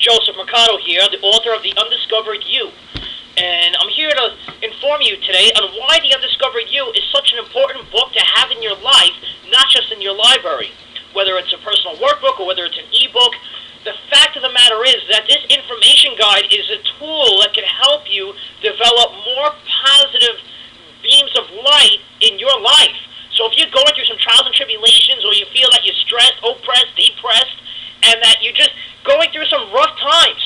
Joseph Mercado here, the author of The Undiscovered You. And I'm here to inform you today on why The Undiscovered You is such an important book to have in your life, not just in your library. Whether it's a personal workbook or whether it's an ebook, the fact of the matter is that this information guide is a tool that can help you develop more positive beams of light in your life. So if you're going through some trials and tribulations, or you feel that you're stressed, oppressed, depressed, and that you're just going through some rough times,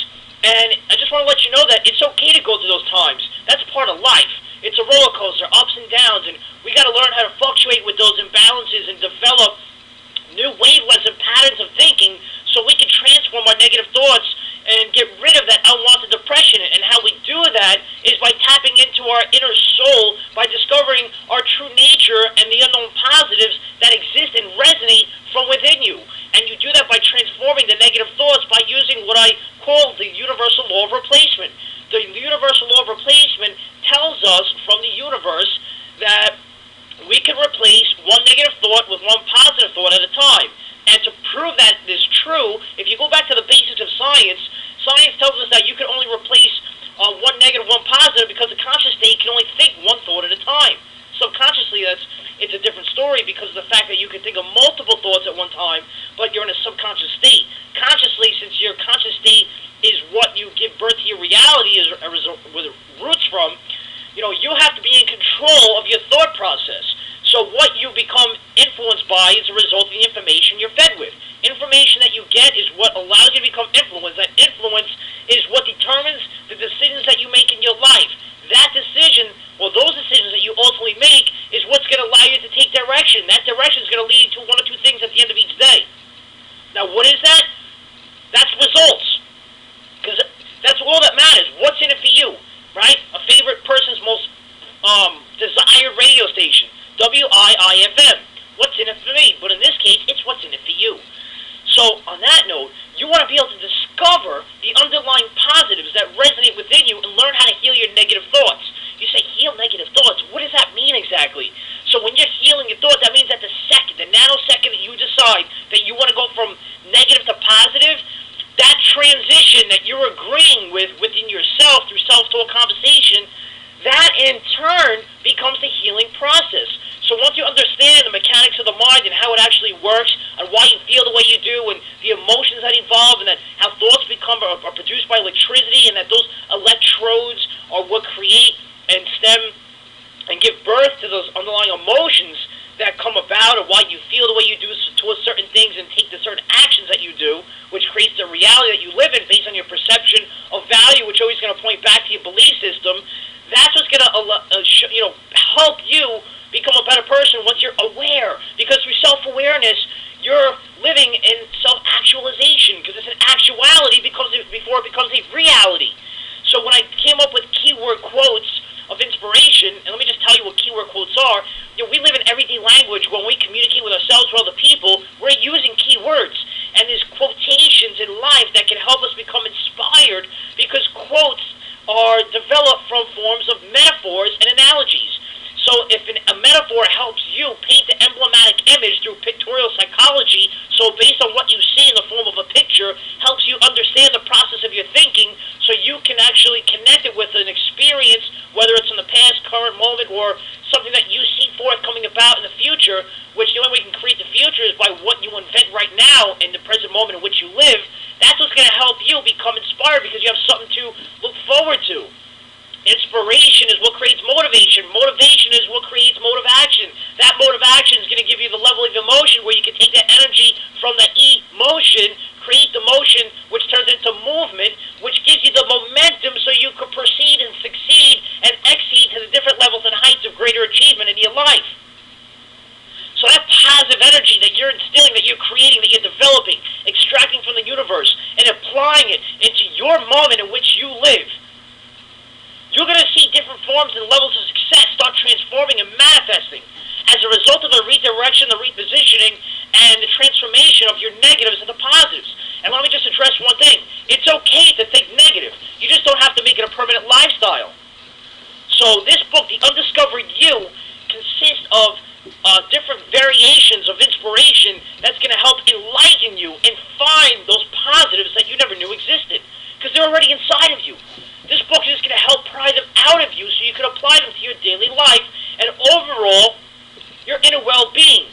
and I just want to let you know that it's okay to go through those times. That's part of life. It's a roller coaster, ups and downs, and we got to learn how to fluctuate with those imbalances and develop new wavelengths and patterns of thinking so we can transform our negative thoughts and get rid of that unwanted depression. And how we do that is by tapping into our inner soul, by discovering our true nature and the unknown positives that exist and resonate from within you. And you do that by transforming the negative thoughts by using what I call the universal law of replacement. The universal law of replacement tells us from the universe that we can replace one negative thought with one positive thought at a time. And to prove that is true, if you go back to the basics of science, science tells us that you can only replace one negative, one positive, because the conscious state can only think one thought at a time. Subconsciously, it's a different story because of the fact that you can think of multiple thoughts at one time, but you're in a subconscious state. Consciously, since your conscious state is what you give birth to your reality is where the roots from, you have to be in control of your thought process. So what you become influenced by is a result of the information you're fed with. Information that you get is what allows you to become influenced. That influence is what determines the decisions that you make in your life. That decision, or those decisions that you ultimately make, is what's going to allow you to take direction. That direction is going to lead to one or two things at the end of each day. Now, what is that? That's results. Because that's all that matters. What's in it for you, right? A favorite person's most desired radio station, WIIFM. What's in it for me? But in this case, it's what's in it for you. So, on that note, you want to be able to discover the underlying positives that resonate within you and learn how to heal your negative thoughts. You say, heal negative thoughts. What does that mean exactly? So when you're healing your thoughts, that means that the nanosecond that you decide that you want to go from negative to positive, that transition that you're agreeing with within yourself through self-talk conversation, that in turn becomes the healing process. So once you understand the mechanics of the mind and how it actually works and why you feel the way you do and the emotions that evolve and that how thoughts are produced by electricity and that those electrodes are what create and stem and give birth to those underlying emotions that come about and why you feel the way you do towards certain things and take the certain actions that you do, which creates the reality that you live in based on your perception of value, which always going to point back to your belief system. That's what's going to help you become a better person once you're aware. Because through self-awareness, you're living in self-actualization, because it's an actuality before it becomes a reality. So when I came up with keyword quotes of inspiration, and let me just tell you what keyword quotes are, we live in everyday language. When we communicate with ourselves or other people, we're using keywords. And there's quotations in life that can help us become inspired, because quotes are developed from forms of metaphors and analogies. So if a metaphor helps you paint the emblematic image through pictorial psychology, so based on what you see in the form of a picture, helps you understand the process of your thinking so you can actually connect it with an experience, whether it's in the past, current moment, or something that you see forthcoming about in the future, which the only way you can create the future is by what you invent right now in the present moment in which you live. That's what's going to help you become inspired, because you have something to look forward to. Inspiration is what creates motivation. Motivation is what creates mode of action. That mode of action is going to give you the level of emotion where you can take that energy from the emotion, create the motion, which turns into movement, which gives you the momentum so you can proceed and succeed and exceed to the different levels and heights of greater achievement in your life. So that positive energy that you're instilling, that you're creating, that you're developing, extracting from the universe, and applying it into your moment in which you live, you're going to see different forms and levels of success start transforming and manifesting as a result of the redirection, the repositioning, and the transformation of your negatives into positives. And let me just address one thing. It's okay to think negative. You just don't have to make it a permanent lifestyle. So this book, The Undiscovered You, consists of different variations of inspiration that's going to help enlighten you and find those positives that you never knew existed, because they're already inside of you. This book is just going to help pry them out of you so you can apply them to your daily life and overall your inner well-being.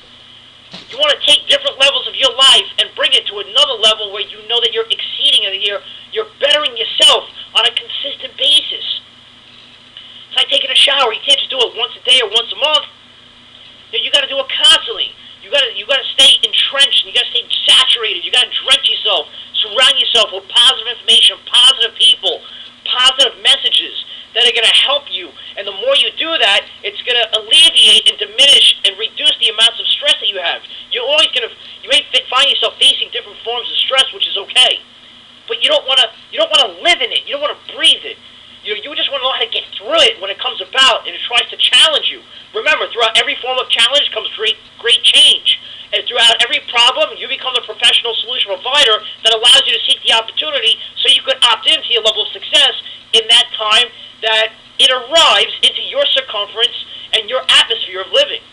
You want to take different levels of your life and bring it to another level where you know that you're exceeding and you're bettering yourself on a consistent basis. It's like taking a shower. You can't just do it once a day or once a month. You got to do it constantly. You got to stay entrenched. You got to stay saturated. You got to drench yourself. Surround yourself with positive information, positive people, positive messages that are going to help you. And the more you do that, it's going to alleviate and diminish and reduce the amounts of stress that you have. You may find yourself facing different forms of stress, which is okay, but you don't want to live in it. You don't want to breathe it. You just want to know how to get through it when it comes about and it tries to challenge you. Remember, throughout every form of challenge comes great change. And throughout every problem, you become the professional solution provider that allows you to seek the opportunity so you could opt into your level of success in that time that it arrives into your circumference and your atmosphere of living.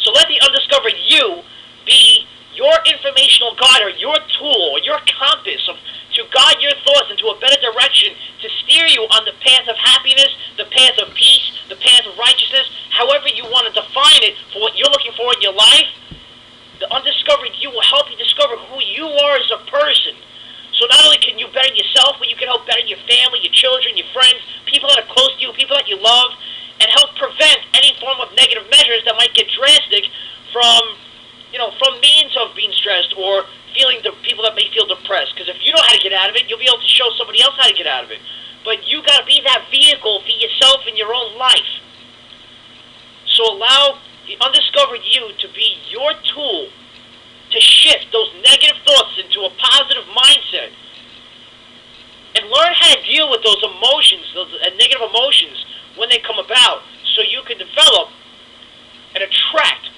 So let the undiscovered you be your informational guide or your tool or your compass to guide your thoughts into a better direction, to steer you on the path of happiness, the path of peace, the path of righteousness, however you want to define it for what you're looking for in your life. The undiscovered you will help you discover who you are as a person. So not only can you better yourself, but you can help better your family, your children, your friends, people that are close to you, people that you love, and help prevent any form of negative measures that might get drastic from means of being stressed or people that may feel depressed. Because if you know how to get out of it, you'll be able to show somebody else how to get out of it. But you got to be that vehicle for yourself in your own life. So allow the undiscovered you to be your tool to shift those negative thoughts into a positive mindset. And learn how to deal with those emotions, those negative emotions, when they come about, so you can develop and attract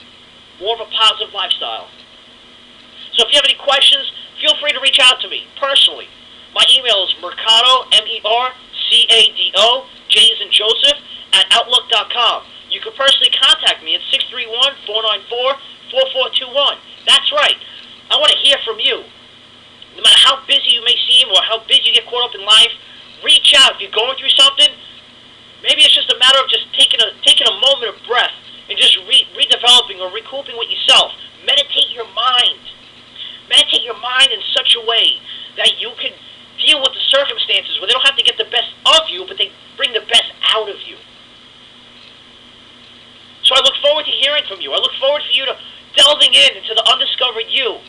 more of a positive lifestyle. So if you have any questions, feel free to reach out to me personally. My email is Mercado, MERCADO, J as in Joseph, @outlook.com. You can personally contact me at 631-494-4421. That's right. I want to hear from you. No matter how busy you may seem or how busy you get caught up in life, reach out. If you're going through something, maybe it's just a matter of just taking a moment of breath and just redeveloping or recouping with yourself. Meditate your mind. Meditate your mind in such a way that you can deal with the circumstances where they don't have to get the best of you, but they bring the best out of you. So I look forward to hearing from you. I look forward for you to delving into the undiscovered you,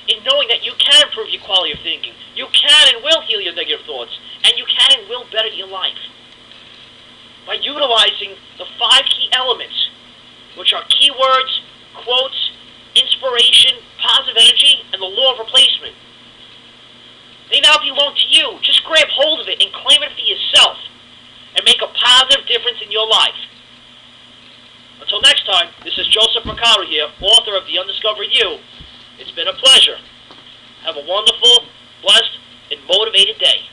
in knowing that you can improve your quality of thinking. You can and will heal your negative thoughts, and you can and will better your life by utilizing the 5 key elements, which are keywords, quotes, inspiration, positive energy, and the law of replacement. They now belong to you. Just grab hold of it and claim it for yourself and make a positive difference in your life. Until next time, this is Joseph Mercado here, author of The Undiscovered You. It's been a pleasure. Have a wonderful, blessed, and motivated day.